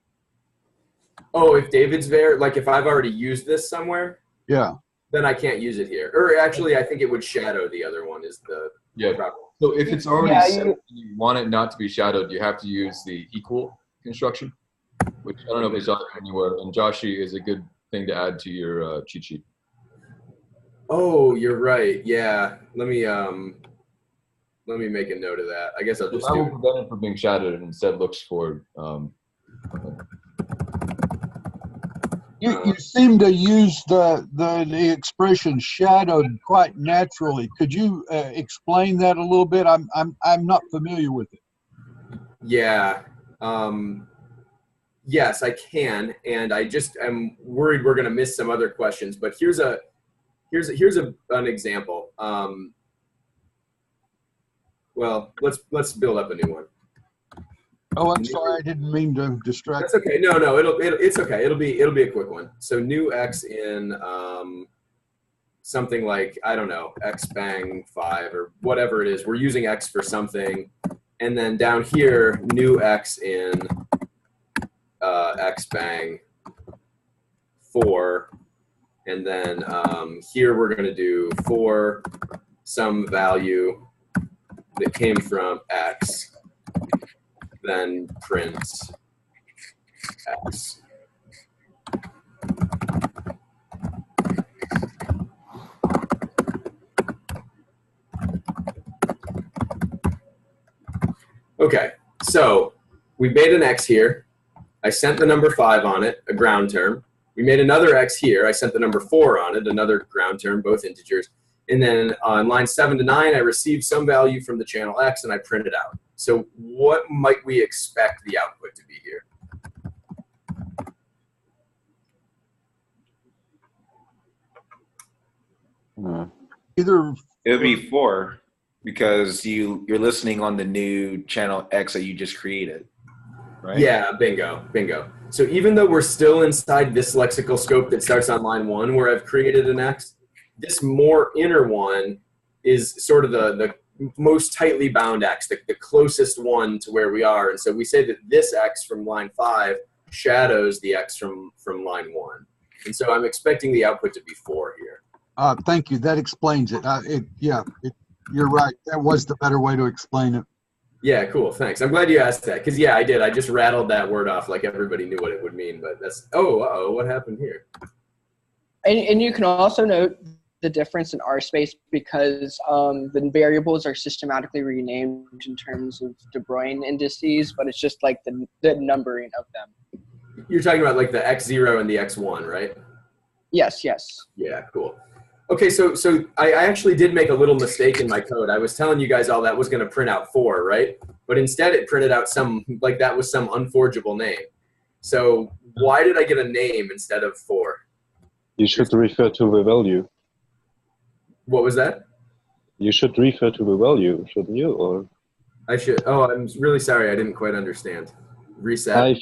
Oh, if David's there, like if I've already used this somewhere, yeah, then I can't use it here. Or actually, I think it would shadow the other one is the problem. So if it's already set and you want it not to be shadowed, you have to use the equal construction, which I don't know if it's out anywhere. And Joshy is a good thing to add to your cheat sheet. Oh, you're right. Yeah. Let me make a note of that. I guess I'll just I do will it. prevent it from being shadowed and instead looks for. You seem to use the expression shadowed quite naturally. Could you explain that a little bit? I'm not familiar with it. Yeah. Yes, I can, and I just am worried we're going to miss some other questions. But here's an example. Well, let's build up a new one. Oh, I'm sorry. I didn't mean to distract. That's okay. No, it's okay. It'll be a quick one. So new x in something like, I don't know, x bang 5 or whatever it is. We're using x for something, and then down here new x in x bang 4, and then here we're going to do for some value that came from x, then print x. Okay, so we made an X here. I sent the number 5 on it, a ground term. We made another X here. I sent the number 4 on it, another ground term, both integers. And then on line 7 to 9, I received some value from the channel X and I print it out. So what might we expect the output to be here? Either It would be 4 because you're listening on the new channel X that you just created, right? Yeah, bingo, bingo. So even though we're still inside this lexical scope that starts on line 1 where I've created an X, this more inner one is sort of the most tightly bound X, the closest one to where we are. And so we say that this X from line 5 shadows the X from line 1. And so I'm expecting the output to be 4 here. thank you. That explains it. You're right. That was the better way to explain it. Yeah, cool. Thanks. I'm glad you asked that because, yeah, I did. I just rattled that word off like everybody knew what it would mean. But that's, what happened here? And you can also note the difference in R space because the variables are systematically renamed in terms of De Bruyne indices, but it's just like the numbering of them. You're talking about like the X0 and the X1, right? Yes, yes. Yeah, cool. Okay, so I actually did make a little mistake in my code. I was telling you guys all that was going to print out 4, right? But instead it printed out that was some unforgeable name. So why did I get a name instead of 4? You should refer to the value. What was that? You should refer to the value, shouldn't you? Or I should. Oh, I'm really sorry. I didn't quite understand. Reset.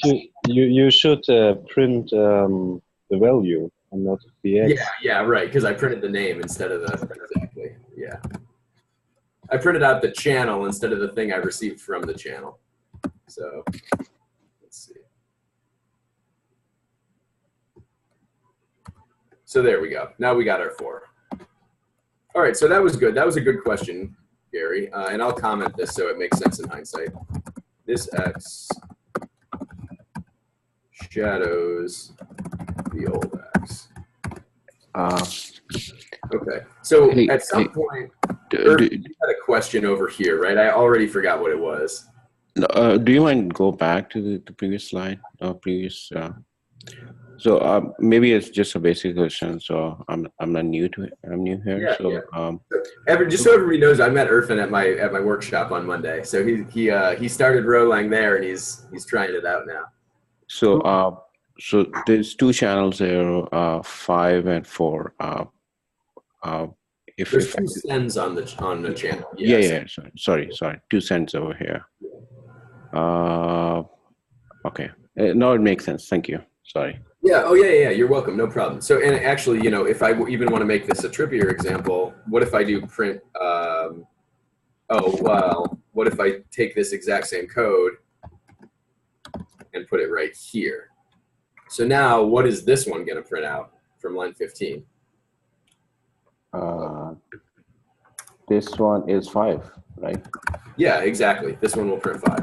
You should print the value and not the X. Yeah, right. Because I printed the name instead of the exactly. Yeah. I printed out the channel instead of the thing I received from the channel. So let's see. So there we go. Now we got our 4. All right, so that was good. That was a good question, Gary. And I'll comment this so it makes sense in hindsight. This X shadows the old X. Okay, so at some point, you had a question over here, right? I already forgot what it was. Do you mind go back to the previous slide? So maybe it's just a basic question. So I'm not new to it. I'm new here. Yeah, so yeah. Just so everybody knows, I met Irfan at my workshop on Monday. So he started RHOlang there, and he's trying it out now. So so there's 2 channels there, 5 and 4. There's 2 sends on the channel. Yes. Yeah. Sorry. 2 cents over here. Okay. Now it makes sense. Thank you. Sorry. Yeah. Oh, yeah. You're welcome. No problem. So, and actually, if I even want to make this a trippier example, what if I do print? What if I take this exact same code and put it right here? So now, what is this one going to print out from line 15? This one is 5, right? Yeah, exactly. This one will print 5.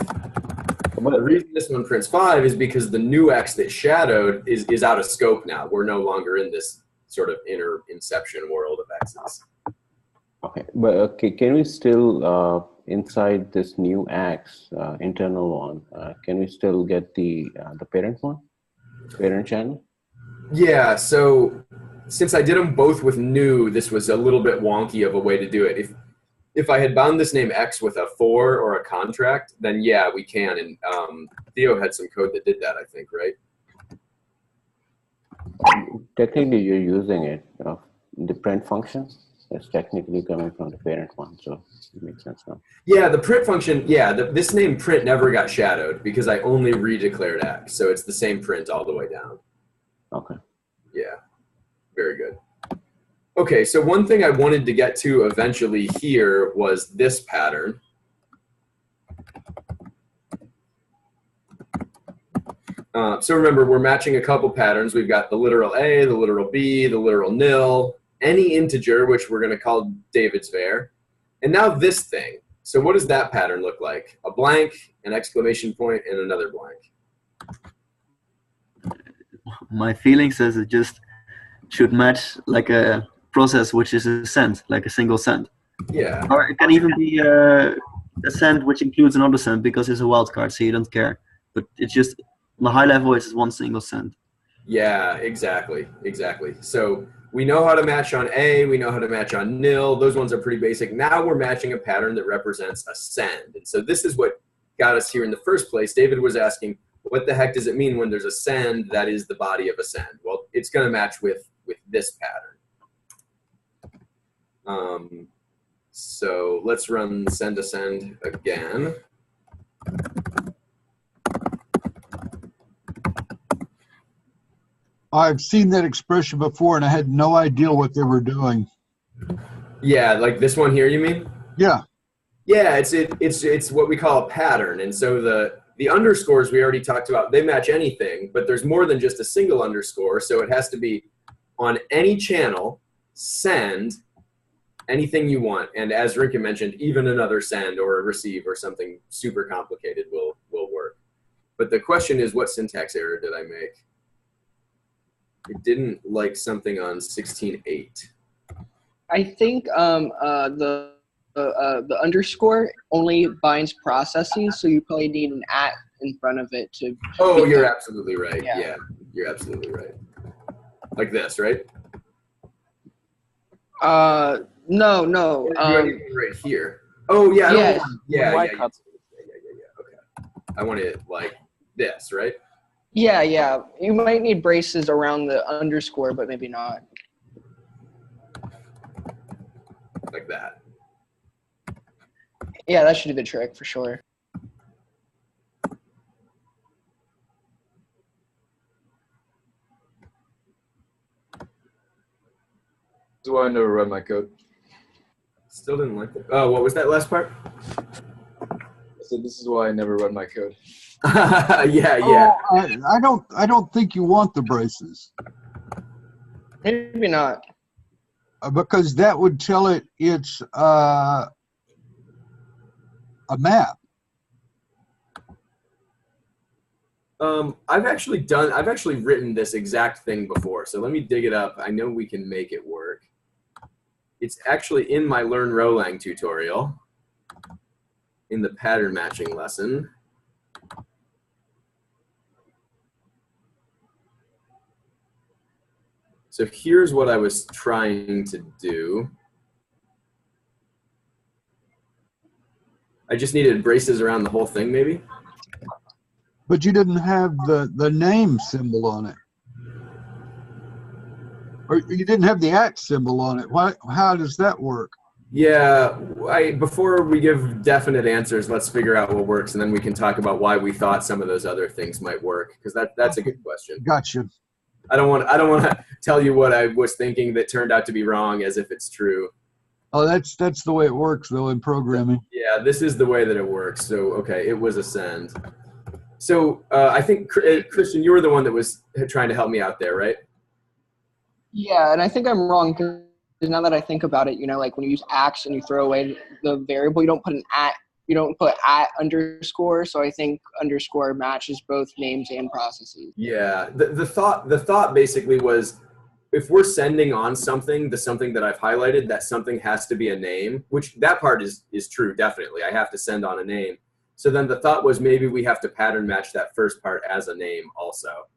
But the reason this one prints 5 is because the new X that shadowed is out of scope now. We're no longer in this sort of inner inception world of X's. Okay, but can we still inside this new X internal one? Can we still get the parent one, parent channel? Yeah. So since I did them both with new, this was a little bit wonky of a way to do it. If I had bound this name X with a 4 or a contract, then yeah, we can. And Theo had some code that did that, I think, right? Technically, you're using it. The print function is technically coming from the parent one, so it makes sense now. Yeah, the print function, yeah, this name print never got shadowed because I only redeclared X. So it's the same print all the way down. Okay. Yeah, very good. Okay, so one thing I wanted to get to eventually here was this pattern. So remember, we're matching a couple patterns. We've got the literal A, the literal B, the literal nil, any integer, which we're going to call David's var. And now this thing. So what does that pattern look like? A blank, an exclamation point, and another blank. My feeling says it just should match like a process which is a send, like a single send. Yeah. Or it can even be a send which includes another send because it's a wildcard, so you don't care. But it's just on the high level, it's just one single send. Yeah, exactly. So we know how to match on A, we know how to match on nil. Those ones are pretty basic. Now we're matching a pattern that represents a send. And so this is what got us here in the first place. David was asking, what the heck does it mean when there's a send that is the body of a send? Well, it's going to match with this pattern. So let's run send to send again. I've seen that expression before, and I had no idea what they were doing. Yeah, like this one here, you mean? Yeah. Yeah, it's what we call a pattern. And so the underscores we already talked about, they match anything, but there's more than just a single underscore. So it has to be on any channel, send anything you want. And as Rinka mentioned, even another send or a receive or something super complicated will work. But the question is, what syntax error did I make? It didn't like something on 16.8. I think the underscore only binds processes, so you probably need an at in front of it to. Oh, you're absolutely right. Yeah. Yeah, you're absolutely right. Like this, right? No. Right here. Oh yeah. Yeah. Okay. I want it like this, right? Yeah. You might need braces around the underscore, but maybe not. Like that. Yeah, that should do the trick for sure. This is why I never read my code. Still didn't like it. Oh, what was that last part? I said this is why I never read my code. yeah. Oh, I don't think you want the braces. Maybe not. Because that would tell it it's a map. I've actually written this exact thing before. So let me dig it up. I know we can make it work. It's actually in my Learn RHOlang tutorial in the pattern matching lesson. So here's what I was trying to do. I just needed braces around the whole thing, maybe? But you didn't have the name symbol on it. Or you didn't have the at symbol on it. How does that work? Yeah, before we give definite answers, let's figure out what works, and then we can talk about why we thought some of those other things might work, because that's a good question. Gotcha. I don't want to tell you what I was thinking that turned out to be wrong as if it's true. Oh, that's the way it works though in programming. Yeah, this is the way that it works. So okay, it was a send. So I think Christian, you were the one that was trying to help me out there, right? Yeah, and I think I'm wrong because now that I think about it, like when you use ax and you throw away the variable, you don't put an at. You don't put at underscore, so I think underscore matches both names and processes. Yeah, the thought basically was, if we're sending on something, the something that I've highlighted, that something has to be a name, which that part is true, definitely. I have to send on a name. So then the thought was maybe we have to pattern match that first part as a name also.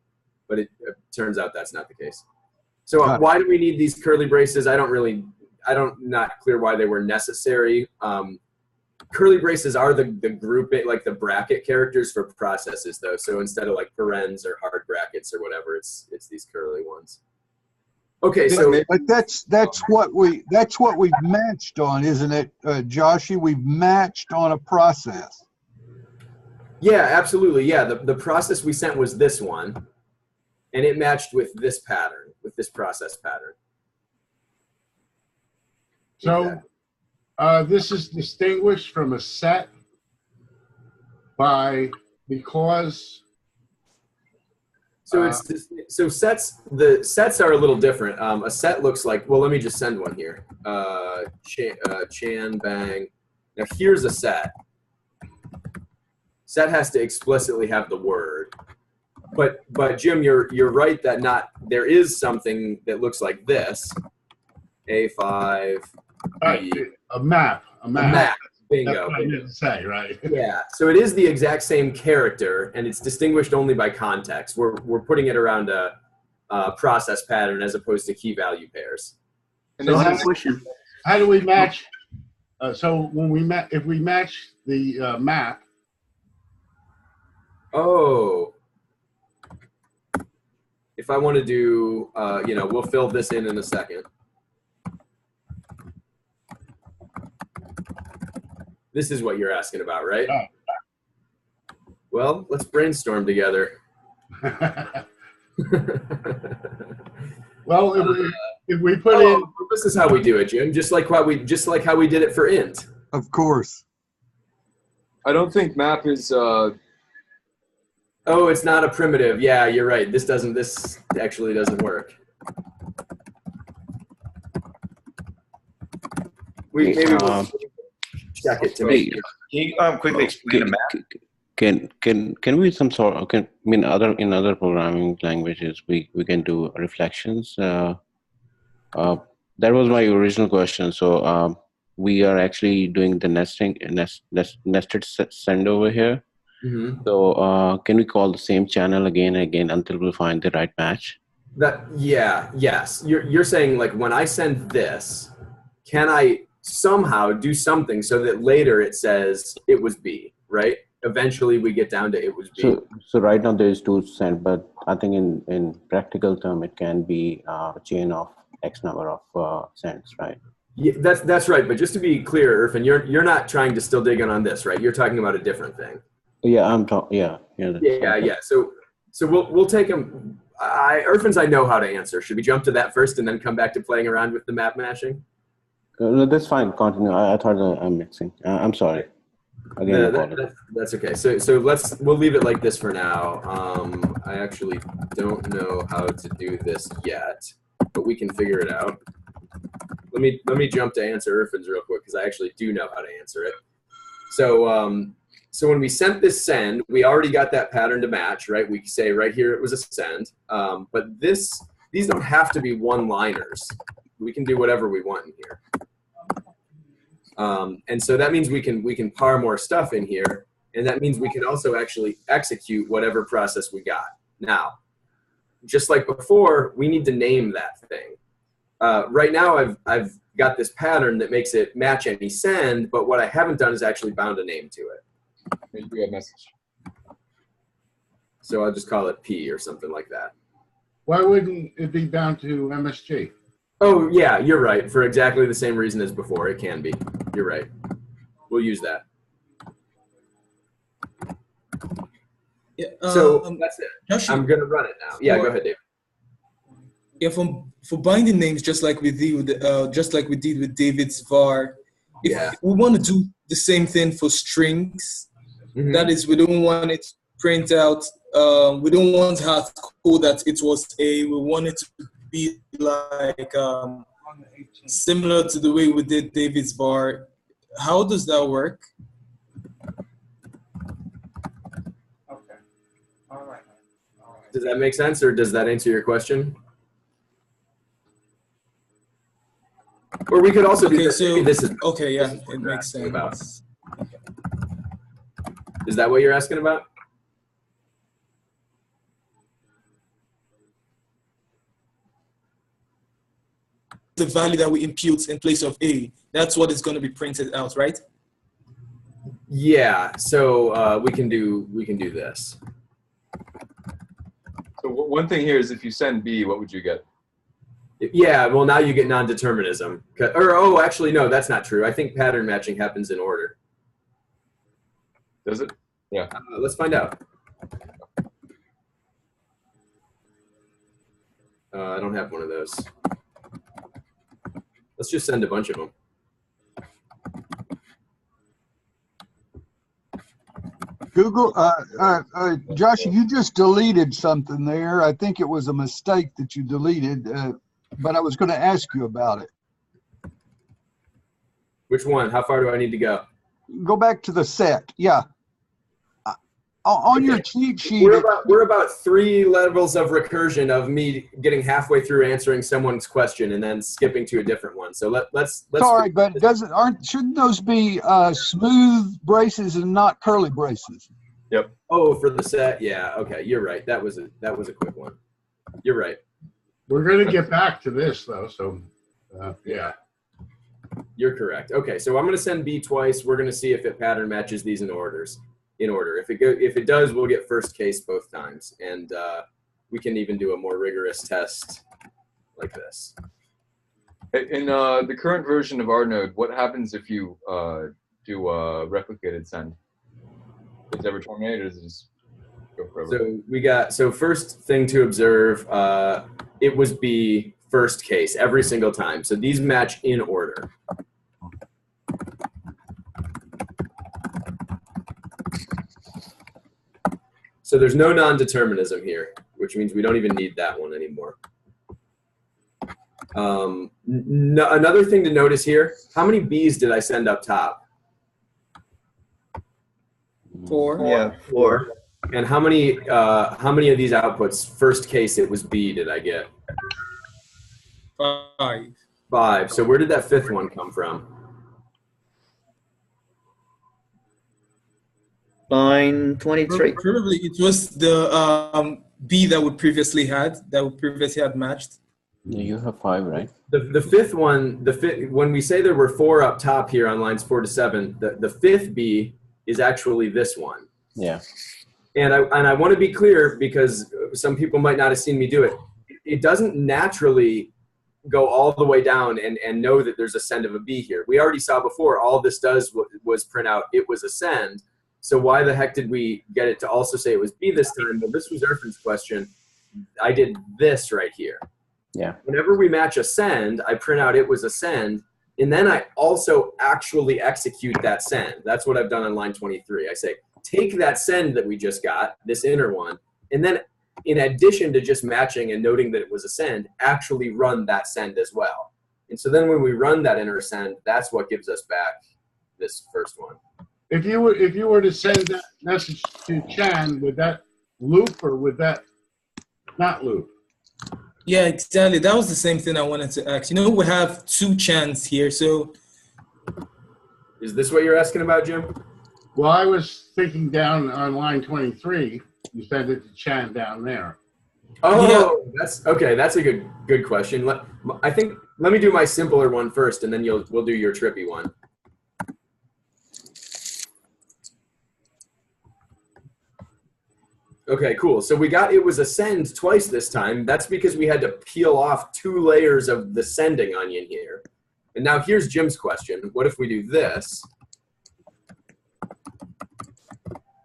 But it turns out that's not the case. So why do we need these curly braces? Not clear why they were necessary. Curly braces are the group, like the bracket characters for processes though. So instead of like parens or hard brackets or whatever, it's these curly ones. Okay, so but that's what we've matched on, isn't it, Joshy? We've matched on a process. Yeah, absolutely. Yeah, the process we sent was this one, and it matched with this pattern, with this process pattern. So this is distinguished from a set because. So the sets are a little different. A set looks like, well, let me just send one here. Chan bang. Now here's a set. Set has to explicitly have the word. But Jim, you're right that there is something that looks like this. A5. A map. A map. Bingo. That's what I meant to say, right? Yeah, so it is the exact same character, and it's distinguished only by context. We're putting it around a process pattern as opposed to key value pairs. So I have a question. how do we match? So when we if we match the map, Oh, if I want to do, we'll fill this in a second. This is what you're asking about, right? Oh. Well, let's brainstorm together. well, if we put in, this is how we do it, Jim. Just like how we did it for int. Of course. I don't think map is. Oh, it's not a primitive. Yeah, you're right. This actually doesn't work. Maybe we'll check it to make sure. Can you quickly explain the map? Can we some sort of, in other programming languages we can do reflections? That was my original question. So we are actually doing the nested send over here. Mm-hmm. So can we call the same channel again and again until we find the right match? Yes. You're saying, like, when I send this, can I somehow do something so that later it says it was B, right? Eventually we get down to it was B. So right now there is 2 send, but I think in practical term it can be a chain of X number of sends, right? Yeah, that's right. But just to be clear, Irfan, you're not trying to still dig in on this, right? You're talking about a different thing. Yeah, I'm talking. Yeah. So we'll take them. Irfan's I know how to answer. Should we jump to that first and then come back to playing around with the map mashing? No, that's fine. Continue. I thought I'm mixing. I'm sorry. Again, that's okay. So we'll leave it like this for now. I actually don't know how to do this yet, but we can figure it out. Let me jump to answer Irfan's real quick because I actually do know how to answer it. So when we sent this send, we already got that pattern to match, right? We say right here it was a send, but these don't have to be one-liners. We can do whatever we want in here. And so that means we can par more stuff in here, and that means we can also actually execute whatever process we got. Now, just like before, we need to name that thing. Right now, I've got this pattern that makes it match any send, but what I haven't done is actually bound a name to it. Maybe a message. So I'll just call it P or something like that. why wouldn't it be bound to MSG? Oh, yeah, you're right. For exactly the same reason as before. It can be. You're right. We'll use that. Yeah, so that's it. Joshy, I'm going to run it now. Yeah, go ahead, David. Yeah, for binding names, just like we did with David's var, if we want to do the same thing for strings, that is, we don't want it to print out. We don't want to have code that it was a. We want it to be like similar to the way we did David's var. How does that work? Okay. All right. Does that make sense, or does that answer your question? Or we could also do this. So this is okay. Yeah, it makes sense. About. Is that what you're asking about? The value that we impute in place of A, that's what is going to be printed out, right? Yeah. So we can do this. So one thing here is if you send B, what would you get? Yeah, well, now you get non-determinism. Oh, actually, no, that's not true. I think pattern matching happens in order. Does it? Yeah. Let's find out. I don't have one of those. Let's just send a bunch of them. Google, Josh, you just deleted something there. I think it was a mistake that you deleted, but I was going to ask you about it. Which one? How far do I need to go? Go back to the set. Yeah. on your cheat sheet, We're about 3 levels of recursion of me getting halfway through answering someone's question and then skipping to a different one. So let's. Sorry, but shouldn't those be smooth braces and not curly braces? Yep. Oh, for the set, yeah. Okay, you're right. That was a quick one. You're right. We're going to get back to this though, so yeah. You're correct. Okay, so I'm going to send B twice. We're going to see if it pattern matches these in order. If it does, we'll get first case both times, and we can even do a more rigorous test like this. In the current version of our node, what happens if you do a replicated send? Does it ever terminate, or does it just go forever? So first thing to observe, it was B first case every single time. So these match in order. So there's no non-determinism here, which means we don't even need that one anymore. Another thing to notice here, how many B's did I send up top? 4. Yeah, 4. And how many of these outputs, first case it was B, did I get? 5. 5. So where did that 5th one come from? Line 23. Probably it was the B that we previously had matched. Yeah, you have 5, right? The 5th one, when we say there were 4 up top here on lines 4 to 7, the 5th B is actually this one. Yeah. And I want to be clear because some people might not have seen me do it. It doesn't naturally go all the way down and know that there's a send of a B here. We already saw before, all this does was print out it was a send. So why the heck did we get it to also say it was B this time? Well, this was Erfin's question. I did this right here. Yeah. Whenever we match a send, I print out it was a send, and then I also actually execute that send. That's what I've done on line 23. I say, take that send that we just got, this inner one, and then in addition to just matching and noting that it was a send, actually run that send as well. And so then when we run that inner send, that's what gives us back this first one. If you were to send that message to Chan, would that loop or would that not loop? Yeah, exactly. That was the same thing I wanted to ask. We have 2 Chans here, so. Is this what you're asking about, Jim? Well, I was thinking down on line 23, you send it to Chan down there. Oh, yeah. That's okay. That's a good question. Let me do my simpler one first, and then we'll do your trippy one. Okay, cool. So we got it was a send twice this time. That's because we had to peel off 2 layers of the sending onion here. And now here's Jim's question. What if we do this?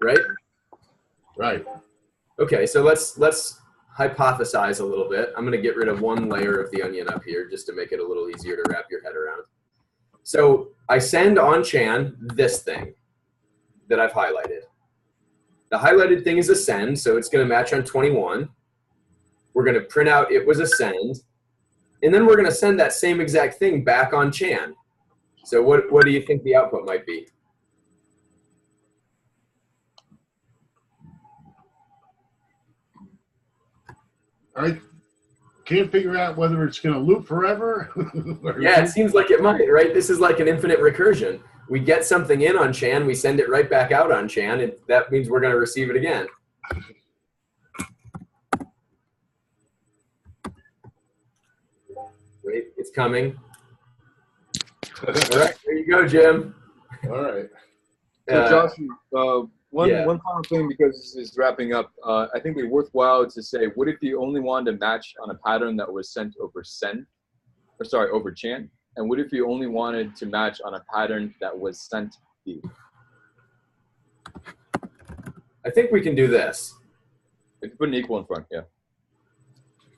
Right? Right. Okay, so let's hypothesize a little bit. I'm going to get rid of 1 layer of the onion up here just to make it a little easier to wrap your head around. So I send on Chan this thing that I've highlighted. The highlighted thing is a send, so it's going to match on 21. We're going to print out it was a send. And then we're going to send that same exact thing back on Chan. So what do you think the output might be? I can't figure out whether it's going to loop forever. Yeah, it seems like it might, right? This is like an infinite recursion. We get something in on Chan, we send it right back out on Chan, and that means we're going to receive it again. Wait, it's coming. All right, there you go, Jim. All right. So Joshy, one final thing, because this is wrapping up. I think it'd be worthwhile to say, what if you only wanted to match on a pattern that was sent over over Chan? And what if you only wanted to match on a pattern that was sent B? I think we can do this. If you put an equal in front, yeah.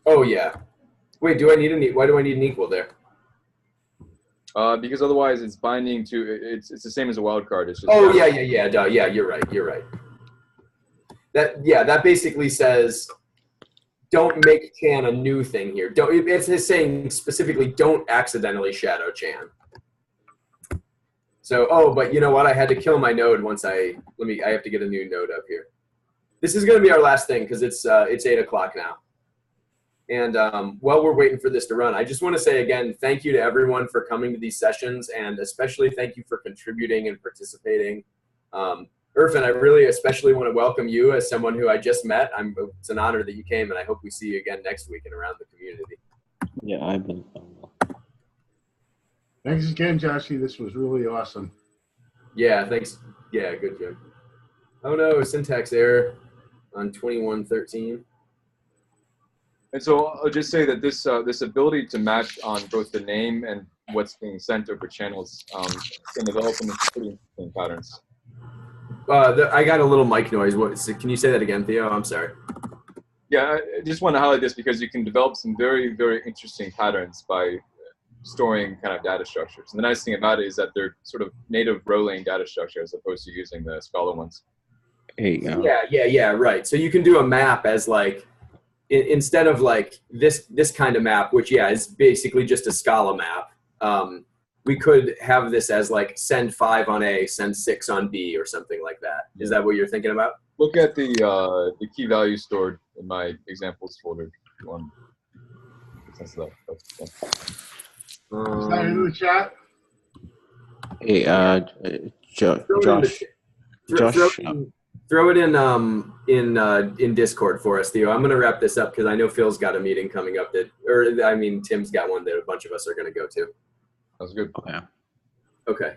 Oh, yeah. Wait, why do I need an equal there? Because otherwise it's binding to, it's the same as a wildcard. It's just yeah, you're right. That basically says, don't make Chan a new thing here. It's saying specifically, don't accidentally shadow Chan. So, but you know what? I had to kill my node once I have to get a new node up here. this is going to be our last thing because it's 8 o'clock now. And while we're waiting for this to run, I just want to say again, thank you to everyone for coming to these sessions, and especially thank you for contributing and participating. Irfan, I really especially want to welcome you as someone who I just met. It's an honor that you came, and I hope we see you again next week and around the community. Yeah, I will. Thanks again, Joshy. This was really awesome. Yeah, thanks. Yeah, good, Jim. Oh no, syntax error on 2113. And so I'll just say that this this ability to match on both the name and what's being sent over channels can develop into pretty interesting patterns. I got a little mic noise. Can you say that again, Theo? I'm sorry. Yeah, I just want to highlight this because you can develop some very, very interesting patterns by storing kind of data structures. And the nice thing about it is that they're sort of native RHOlang data structure as opposed to using the Scala ones. Hey, yeah, right. So you can do a map as like, instead of like this kind of map, which is basically just a Scala map. We could have this as like send 5 on A, send 6 on B, or something like that. Is that what you're thinking about? Look at the key value stored in my examples folder. One. Is that in the chat? Hey, Josh. Throw it in Discord for us, Theo. I'm gonna wrap this up because I know Phil's got a meeting coming up Tim's got one that a bunch of us are gonna go to. That's good. Okay. Okay.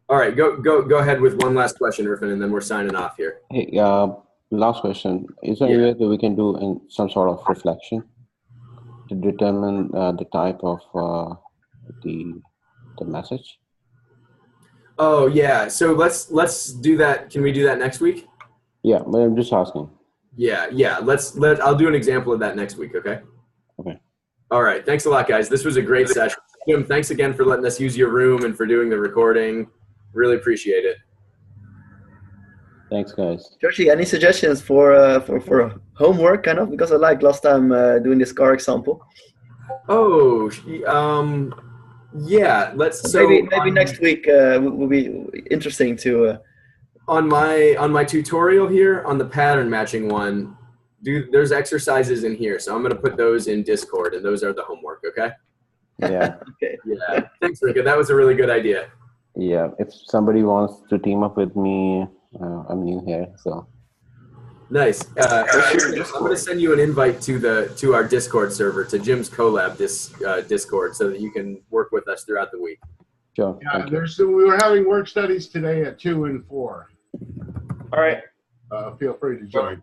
All right. Go ahead with one last question, Irfan, and then we're signing off here. Hey, last question. Is there any way that we can do some sort of reflection to determine the type of the message? Oh yeah. So let's do that. Can we do that next week? Yeah, but I'm just asking. Yeah. I'll do an example of that next week. Okay. Okay. All right. Thanks a lot, guys. This was a great session. Jim, thanks again for letting us use your room and for doing the recording. Really appreciate it. Thanks, guys. Joshy, any suggestions for homework, kind of? Because I liked last time doing this car example. Oh, yeah. Maybe next week will be interesting to. On my tutorial here on the pattern matching one, there's exercises in here, so I'm gonna put those in Discord, and those are the homework. Okay. Yeah. Okay. Yeah. Thanks, Rika. That was a really good idea. Yeah. If somebody wants to team up with me, I'm new here, so. Nice. I'm going to send you an invite to our Discord server, to Jim's Colab Discord, so that you can work with us throughout the week. Sure. Yeah, we were having work studies today at 2 and 4. All right. Feel free to join.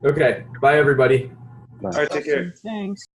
Okay. Bye, everybody. Bye. All right. Take care. Thanks.